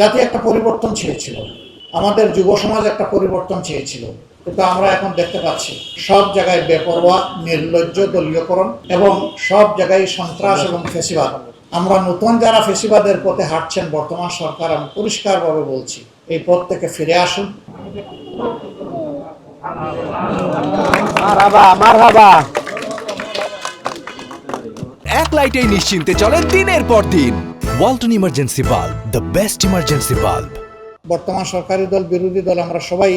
জাতি একটা পরিবর্তন চেয়েছিল, আমাদের যুব সমাজ একটা পরিবর্তন চেয়েছিল, কিন্তু আমরা এখন দেখতে পাচ্ছি সব জায়গায় বেপরোয়া, নির্লজ্জ দলীয়করণ এবং সব জায়গায় সন্ত্রাস এবং ফেসিবাদ। আমরা নতুন যারা ফেসিবাদের পথে হাঁটছেন বর্তমান সরকার, আমি পরিষ্কারভাবে বলছি, এই পথ থেকে ফিরে আসুন। এক লাইটেই নিশ্চিন্তে চলে দিনের পর দিন। Walton emergency bulb, the best emergency bulb. বর্তমান সরকারি দল, বিরোধী দল, আমরা সবাই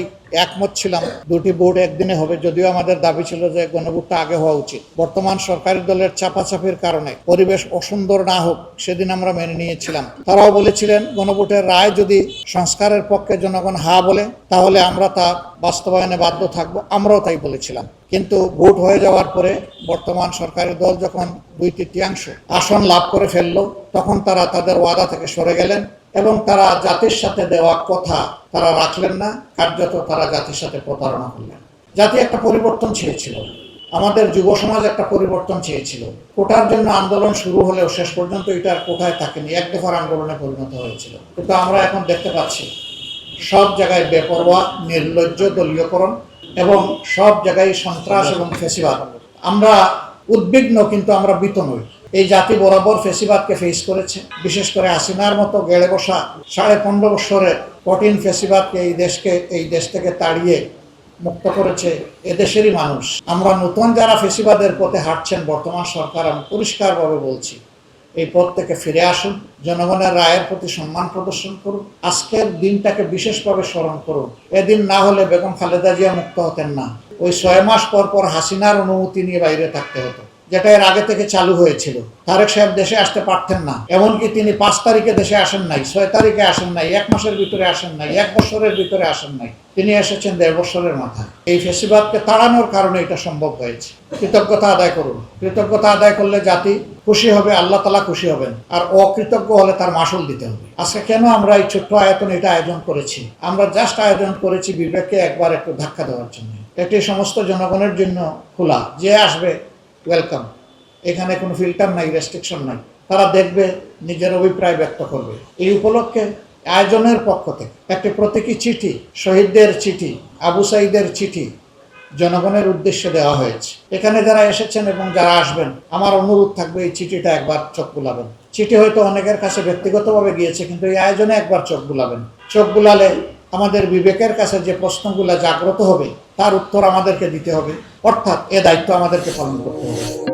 একমত ছিলাম দুটি ভোট একদিনে হবে, যদিও আমাদের দাবি ছিল যে গণভোটটা আগে হওয়া উচিত। বর্তমান সরকারি দলের চাপাচাপির কারণে পরিবেশ অসুন্দর না হোক, সেদিন আমরা মেনে নিয়েছিলাম। তারাও বলেছিলেন গণভোটের রায় যদি সংস্কারের পক্ষে জনগণ হা বলে তাহলে আমরা তা বাস্তবায়নে বাধ্য থাকবো, আমরাও তাই বলেছিলাম। কিন্তু ভোট হয়ে যাওয়ার পরে বর্তমান সরকারি দল যখন 2/3 আসন লাভ করে ফেললো, তখন তারা তাদের ওয়াদা থেকে সরে গেলেন এবং তারা জাতির সাথে দেওয়া কথা তারা রাখলেন না, কার্যত তারা জাতির সাথে প্রতারণা করলেন। জাতি একটা পরিবর্তন চেয়েছিল, আমাদের যুব সমাজ একটা পরিবর্তন চেয়েছিল। কোটার জন্য আন্দোলন শুরু হলেও শেষ পর্যন্ত এটা আর কোটায় থাকেনি, এক দফার আন্দোলনে পরিণত হয়েছিল। কিন্তু আমরা এখন দেখতে পাচ্ছি সব জায়গায় বেপরোয়া, নির্লজ্জ দলীয়করণ এবং সব জায়গায় সন্ত্রাস এবং ফেসিবাদ। আমরা উদ্বিগ্ন, কিন্তু আমরা ভীত নই। এই জাতি বরাবর ফেসিবাদকে ফেস করেছে, বিশেষ করে হাসিনার মতো গেড়ে বসা 15.5 বছরের কঠিন ফেসিবাদকে এই দেশ থেকে তাড়িয়ে মুক্ত করেছে এদেশেরই মানুষ। আমরা নতুন যারা ফেসিবাদের পথে হাঁটছেন বর্তমান সরকার, আমি পরিষ্কারভাবে বলছি, এই পথ থেকে ফিরে আসুন, জনগণের রায়ের প্রতি সম্মান প্রদর্শন করুন, আজকের দিনটাকে বিশেষভাবে স্মরণ করুন। এদিন না হলে বেগম খালেদা জিয়া মুক্ত হতেন না। ওই 6 মাস পর পর হাসিনার অনুমতি নিয়ে বাইরে থাকতে হতো, যেটা এর আগে থেকে চালু হয়েছিল। তারেক সাহেব দেশে আসতে পারতেন না, এমনকি তিনি 5 তারিখে দেশে আসেন নাই, 6 তারিখে আসেন নাই, 1 মাসের ভিতরে আসেন নাই, 1 বছরের ভিতরে আসেন নাই, তিনি এসেছেন 1.5 বছরের মাথায়। এই ফেসিবাদকে তাড়ানোর কারণে এটা সম্ভব হয়েছে। কৃতজ্ঞতা আদায় করুন। কৃতজ্ঞতা আদায় করলে জাতি খুশি হবে, আল্লাহ তাআলা খুশি হবেন, আর অকৃতজ্ঞ হলে তার মাসুল দিতে হবে। আজকে কেন আমরা এই ছোট্ট আয়তনে এটা আয়োজন করেছি? আমরা জাস্ট আয়োজন করেছি বিবেককে একবার একটু ধাক্কা দেওয়ার জন্য। এটি সমস্ত জনগণের জন্য খোলা, যে আসবে ওয়েলকাম। এখানে কোনো ফিল্টার নাই, রেস্ট্রিকশন নাই। তারা দেখবে, নিজের অভিপ্রায় ব্যক্ত করবে। এই উপলক্ষে আয়োজনের পক্ষ থেকে একটি প্রতীকী চিঠি, শহীদদের চিঠি, আবু সাঈদের চিঠি জনগণের উদ্দেশ্যে দেওয়া হয়েছে। এখানে যারা এসেছেন এবং যারা আসবেন, আমার অনুরোধ থাকবে এই চিঠিটা একবার চোখ বুলাবেন। চিঠি হয়তো অনেকের কাছে ব্যক্তিগতভাবে গিয়েছে, কিন্তু এই আয়োজনে একবার চোখ বুলাবেন। চোখ বুলালে আমাদের বিবেকের কাছে যে প্রশ্নগুলো জাগ্রত হবে তার উত্তর আমাদেরকে দিতে হবে, অর্থাৎ এ দায়িত্ব আমাদেরকে পালন করতে হবে।